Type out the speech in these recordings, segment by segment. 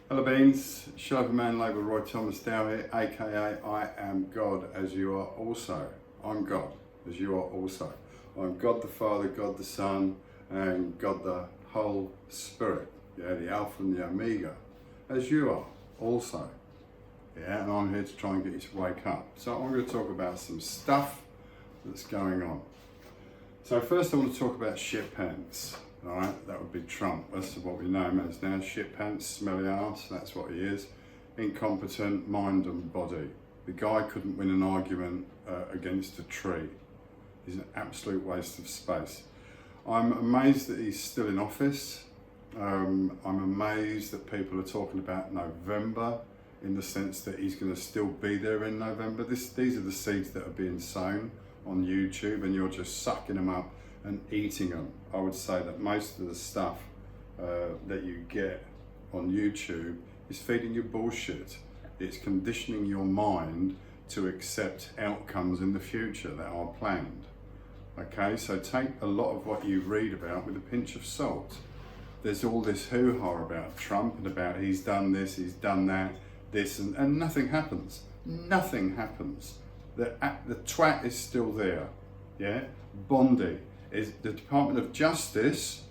Hello beans, Shiva Man label Roy Thomas Dow here, aka I am God as you are also. I'm God as you are also. I'm God the Father, God the Son, and God the whole Spirit. Yeah, the Alpha and the Omega, as you are also. Yeah, and I'm here to try and get you to wake up. So I'm going to talk about some stuff that's going on. So first I want to talk about shit pants. Alright, that would be Trump. That's what we know him as now. Shit pants, smelly ass, that's what he is. Incompetent mind and body. The guy couldn't win an argument against a tree. He's an absolute waste of space. I'm amazed that he's still in office. I'm amazed that people are talking about November in the sense that he's going to still be there in November. These are the seeds that are being sown on YouTube and you're just sucking them up and eating them. I would say that most of the stuff that you get on YouTube is feeding you bullshit. It's conditioning your mind to accept outcomes in the future that are planned. Okay, so take a lot of what you read about with a pinch of salt. There's all this hoo-ha about Trump and about he's done this, he's done that, this, and nothing happens. Nothing happens. The twat is still there. Yeah, Bondi. Is the Department of Justice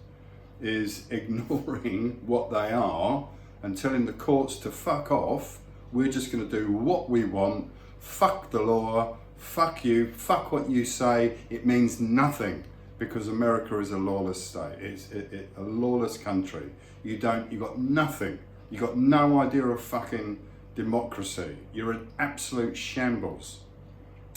is ignoring what they are and telling the courts to fuck off. We're just going to do what we want. Fuck the law. Fuck you. Fuck what you say. It means nothing because America is a lawless state. It's a lawless country. You've got nothing. You got no idea of fucking democracy. You're an absolute shambles.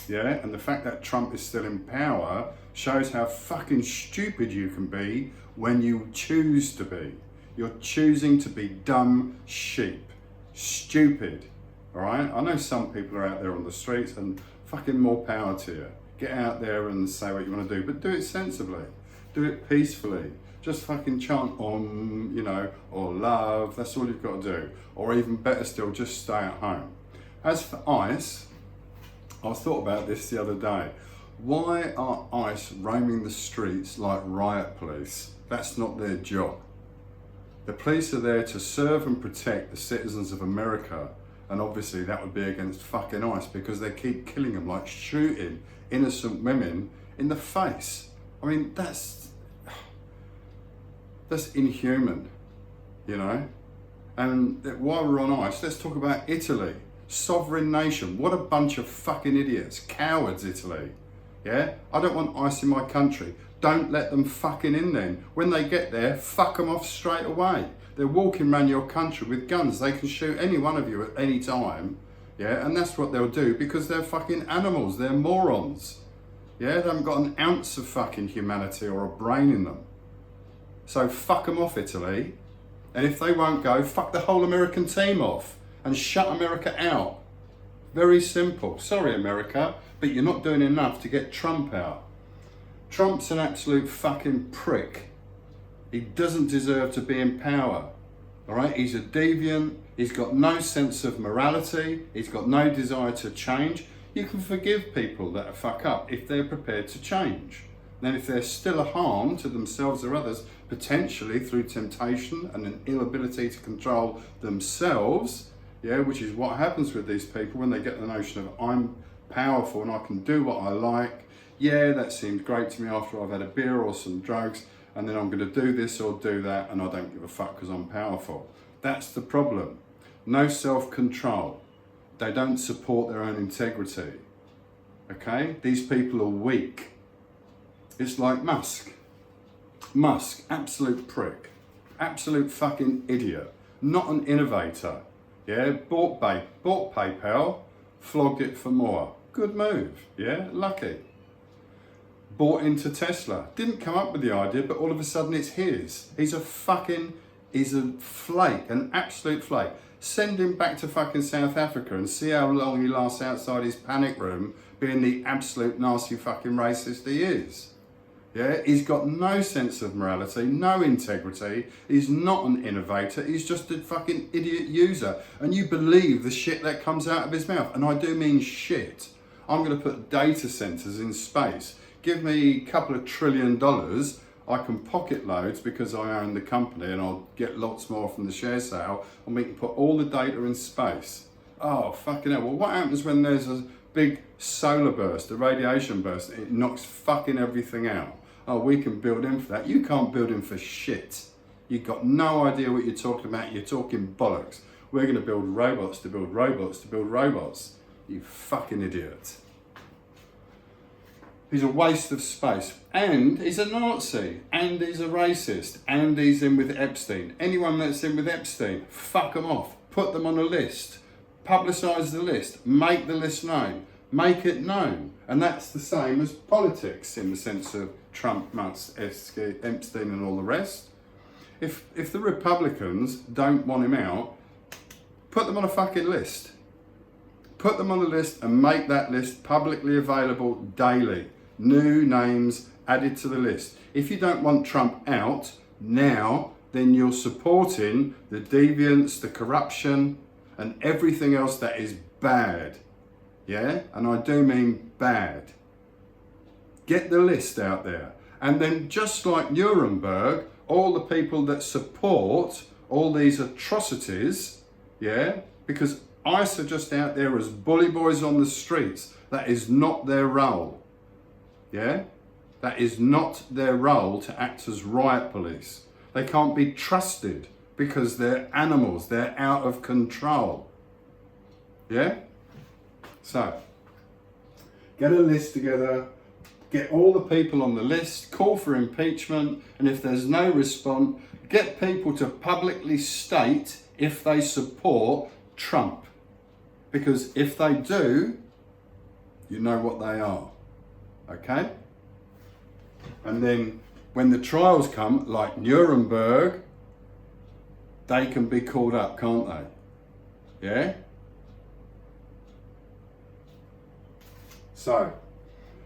Yeah, and the fact that Trump is still in power shows how fucking stupid you can be when you choose to be. You're choosing to be dumb sheep. Stupid. Alright? I know some people are out there on the streets and fucking more power to you. Get out there and say what you want to do, but do it sensibly. Do it peacefully. Just fucking chant or love. That's all you've got to do. Or even better still, just stay at home. As for ICE, I thought about this the other day. Why are ICE roaming the streets like riot police? That's not their job. The police are there to serve and protect the citizens of America, and obviously that would be against fucking ICE because they keep killing them, like shooting innocent women in the face. I mean, that's inhuman, you know? And while we're on ICE, let's talk about Italy. Sovereign nation. What a bunch of fucking idiots. Cowards, Italy. Yeah? I don't want ICE in my country. Don't let them fucking in then. When they get there, fuck them off straight away. They're walking around your country with guns. They can shoot any one of you at any time. Yeah? And that's what they'll do because they're fucking animals. They're morons. Yeah? They haven't got an ounce of fucking humanity or a brain in them. So fuck them off, Italy. And if they won't go, fuck the whole American team off. And shut America out. Very simple. Sorry, America, but you're not doing enough to get Trump out. Trump's an absolute fucking prick. He doesn't deserve to be in power. All right, he's a deviant. He's got no sense of morality. He's got no desire to change. You can forgive people that fuck up if they're prepared to change. Then if they're still a harm to themselves or others, potentially through temptation and an inability to control themselves, yeah, which is what happens with these people when they get the notion of I'm powerful and I can do what I like. Yeah, that seemed great to me after I've had a beer or some drugs, and then I'm going to do this or do that and I don't give a fuck because I'm powerful. That's the problem. No self-control. They don't support their own integrity. Okay? These people are weak. It's like Musk. Musk, absolute prick. Absolute fucking idiot. Not an innovator. Yeah, bought PayPal, flogged it for more. Good move, yeah, lucky. Bought into Tesla. Didn't come up with the idea, but all of a sudden it's his. He's a flake, an absolute flake. Send him back to fucking South Africa and see how long he lasts outside his panic room being the absolute nasty fucking racist he is. Yeah, he's got no sense of morality, no integrity. He's not an innovator. He's just a fucking idiot user. And you believe the shit that comes out of his mouth. And I do mean shit. I'm going to put data centers in space. Give me a couple of $1 trillion. I can pocket loads because I own the company and I'll get lots more from the share sale, and we can put all the data in space. Oh, fucking hell. Well, what happens when there's a big solar burst, a radiation burst, it knocks fucking everything out? Oh, we can build in for that. You can't build in for shit. You've got no idea what you're talking about. You're talking bollocks. We're going to build robots to build robots to build robots. You fucking idiot. He's a waste of space. And he's a Nazi. And he's a racist. And he's in with Epstein. Anyone that's in with Epstein, fuck them off. Put them on a list. Publicise the list. Make the list known. Make it known. And that's the same as politics in the sense of Trump, Musk, Epstein and all the rest. If the Republicans don't want him out, put them on a fucking list. Put them on a list and make that list publicly available daily. New names added to the list. If you don't want Trump out now, then you're supporting the deviance, the corruption, and everything else that is bad. Yeah? And I do mean bad. Get the list out there. And then just like Nuremberg, all the people that support all these atrocities, yeah? Because ICE are just out there as bully boys on the streets. That is not their role. Yeah? That is not their role to act as riot police. They can't be trusted because they're animals. They're out of control. Yeah? So, get a list together. Get all the people on the list. Call for impeachment. And if there's no response, get people to publicly state if they support Trump. Because if they do, you know what they are. Okay? And then when the trials come, like Nuremberg, they can be called up, can't they? Yeah? So,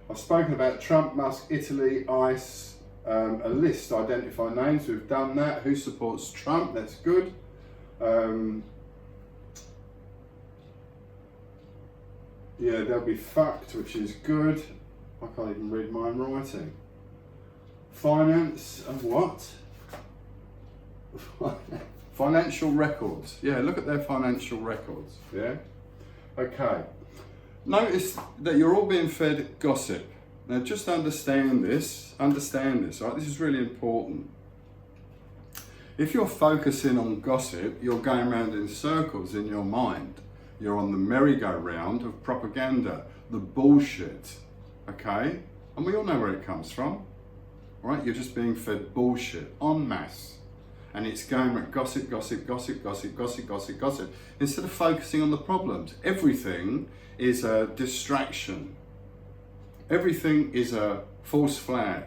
I've spoken about Trump, Musk, Italy, ICE, a list, identify names, we've done that. Who supports Trump? That's good. Yeah, they'll be fucked, which is good. I can't even read my own writing. Finance and what? Financial records. Yeah, look at their financial records. Yeah? Okay. Notice that you're all being fed gossip. Now just understand this, right? This is really important. If you're focusing on gossip, you're going around in circles in your mind. You're on the merry-go-round of propaganda, the bullshit, okay? And we all know where it comes from, right? You're just being fed bullshit en masse. And it's going like gossip, gossip, gossip, gossip, gossip, gossip, gossip, instead of focusing on the problems. Everything is a distraction. Everything is a false flag.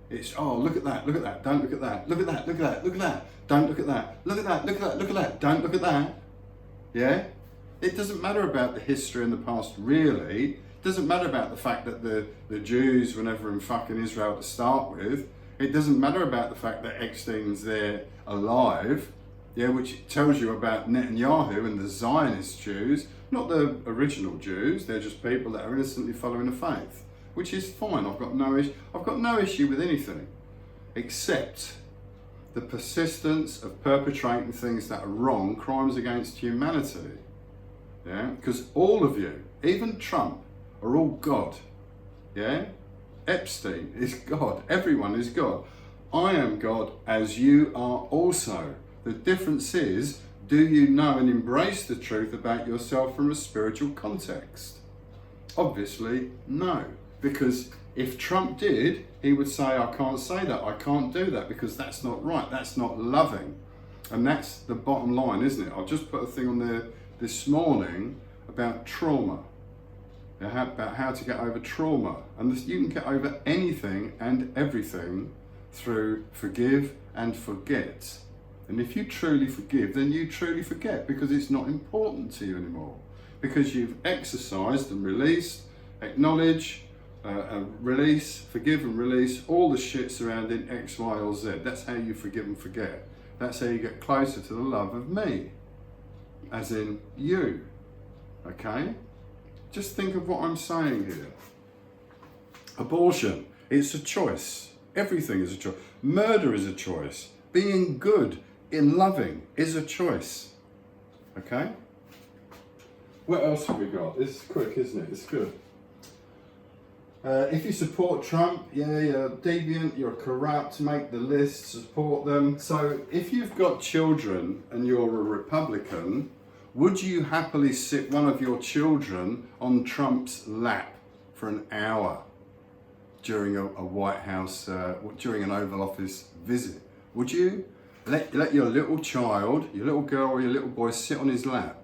It's, oh, look at that, don't look at that, look at that, look at that, look at that, don't look at that, look at that, look at that, look at that, don't look at that. Yeah? It doesn't matter about the history in the past, really. It doesn't matter about the fact that the Jews were never in fucking Israel to start with. It doesn't matter about the fact that Epstein's there alive, yeah, which tells you about Netanyahu and the Zionist Jews, not the original Jews. They're just people that are innocently following the faith, which is fine. I've got no issue with anything, except the persistence of perpetrating things that are wrong, crimes against humanity. Yeah, because all of you, even Trump, are all God. Yeah, Epstein is God. Everyone is God. I am God as you are also. The difference is, do you know and embrace the truth about yourself from a spiritual context? Obviously, no. Because if Trump did, he would say, I can't say that, I can't do that, because that's not right, that's not loving. And that's the bottom line, isn't it? I've just put a thing on there this morning about trauma. About how to get over trauma. And you can get over anything and everything through forgive and forget. And if you truly forgive, then you truly forget, because it's not important to you anymore. Because you've exercised and released, acknowledge, release, forgive and release all the shit surrounding X, Y or Z. That's how you forgive and forget. That's how you get closer to the love of me, as in you. Okay? Just think of what I'm saying here. Abortion, it's a choice. Everything is a choice. Murder is a choice. Being good in loving is a choice. Okay? What else have we got? It's quick, isn't it? It's good. If you support Trump, yeah, you're deviant, you're corrupt, make the list, support them. So if you've got children and you're a Republican, would you happily sit one of your children on Trump's lap for an hour during a White House, during an Oval Office visit? Would you let your little child, your little girl or your little boy sit on his lap?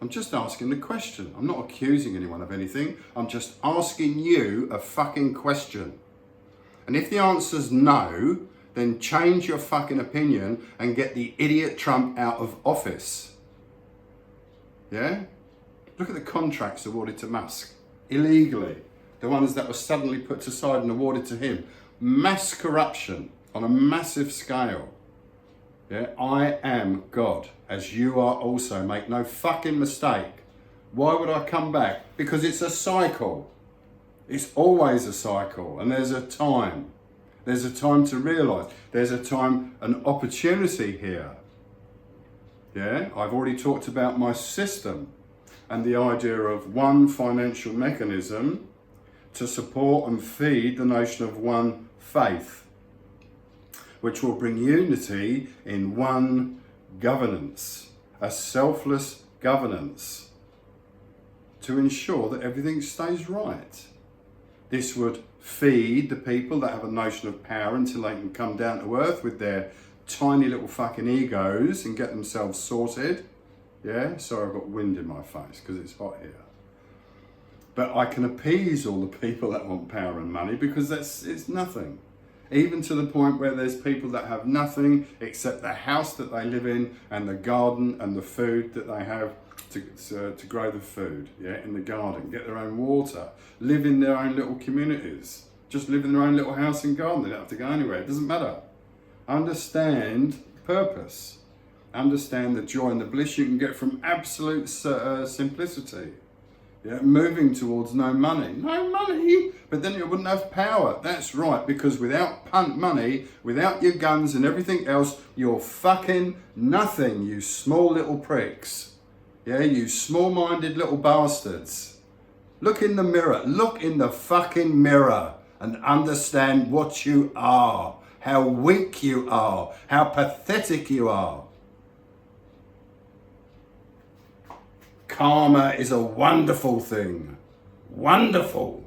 I'm just asking the question. I'm not accusing anyone of anything. I'm just asking you a fucking question. And if the answer's no, then change your fucking opinion and get the idiot Trump out of office. Yeah? Look at the contracts awarded to Musk. Illegally. The ones that were suddenly put aside and awarded to him. Mass corruption on a massive scale. Yeah, I am God, as you are also. Make no fucking mistake. Why would I come back? Because it's a cycle. It's always a cycle. And there's a time. There's a time to realise. There's a time, an opportunity here. Yeah, I've already talked about my system and the idea of one financial mechanism to support and feed the notion of one faith, which will bring unity in one governance, a selfless governance, to ensure that everything stays right. This would feed the people that have a notion of power until they can come down to earth with their tiny little fucking egos and get themselves sorted. Yeah, sorry, I've got wind in my face because it's hot here. But I can appease all the people that want power and money because it's nothing. Even to the point where there's people that have nothing except the house that they live in and the garden and the food that they have to grow the food, yeah, in the garden, get their own water, live in their own little communities, just live in their own little house and garden. They don't have to go anywhere. It doesn't matter. Understand purpose. Understand the joy and the bliss you can get from absolute simplicity. Yeah, moving towards no money. No money? But then you wouldn't have power. That's right, because without money, without your guns and everything else, you're fucking nothing, you small little pricks. Yeah, you small-minded little bastards. Look in the mirror. Look in the fucking mirror and understand what you are. How weak you are. How pathetic you are. Karma is a wonderful thing. Wonderful.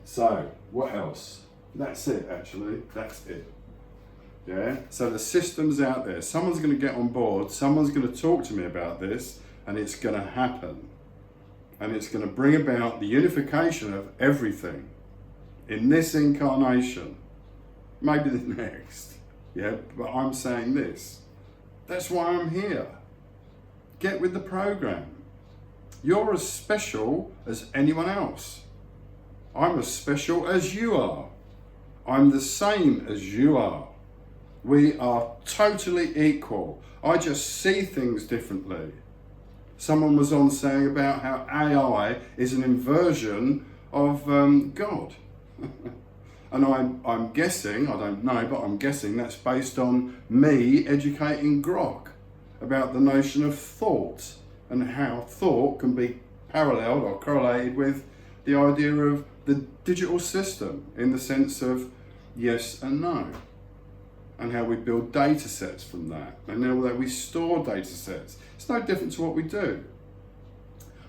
So, what else? That's it, actually. That's it. Yeah? So the system's out there. Someone's going to get on board. Someone's going to talk to me about this. And it's going to happen. And it's going to bring about the unification of everything. In this incarnation. Maybe the next. Yeah? But I'm saying this. That's why I'm here. Get with the program. You're as special as anyone else. I'm as special as you are. I'm the same as you are. We are totally equal. I just see things differently. Someone was on saying about how AI is an inversion of God. And I'm guessing, I don't know, but I'm guessing that's based on me educating Grok about the notion of thought and how thought can be paralleled or correlated with the idea of the digital system in the sense of yes and no, and how we build data sets from that, and how that we store data sets. It's no different to what we do.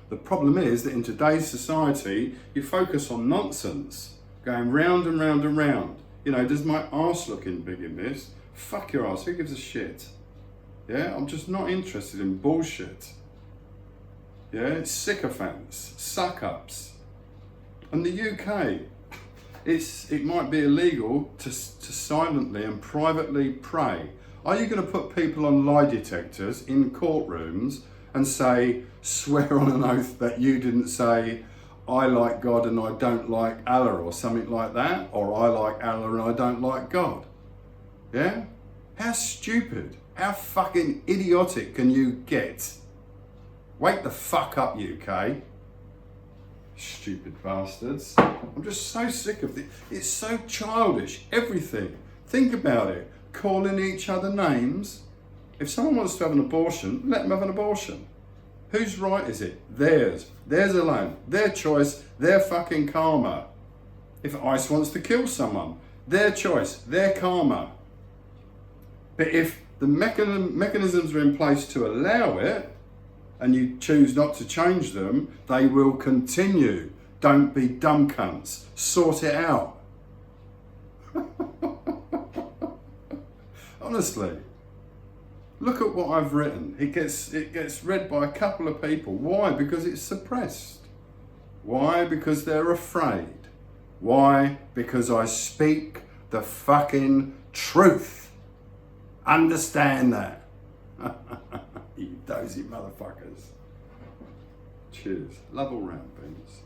The problem is that in today's society, you focus on nonsense, going round and round and round. You know, does my arse looking big in this? Fuck your arse, who gives a shit? Yeah, I'm just not interested in bullshit. Yeah, sycophants, suck-ups. And the UK, it might be illegal to silently and privately pray. Are you going to put people on lie detectors in courtrooms and say, swear on an oath that you didn't say, I like God and I don't like Allah, or something like that? Or I like Allah and I don't like God? Yeah? How stupid, how fucking idiotic can you get? Wake the fuck up, UK. Stupid bastards. I'm just so sick of it. It's so childish. Everything. Think about it. Calling each other names. If someone wants to have an abortion, let them have an abortion. Whose right is it? Theirs. Theirs alone. Their choice. Their fucking karma. If ICE wants to kill someone, their choice. Their karma. But if the mechanisms are in place to allow it, and you choose not to change them, they will continue. Don't be dumb cunts. Sort it out. Honestly. Look at what I've written. It gets read by a couple of people. Why? Because it's suppressed. Why? Because they're afraid. Why? Because I speak the fucking truth. Understand that. You dozy motherfuckers. Cheers. Love all round, beans.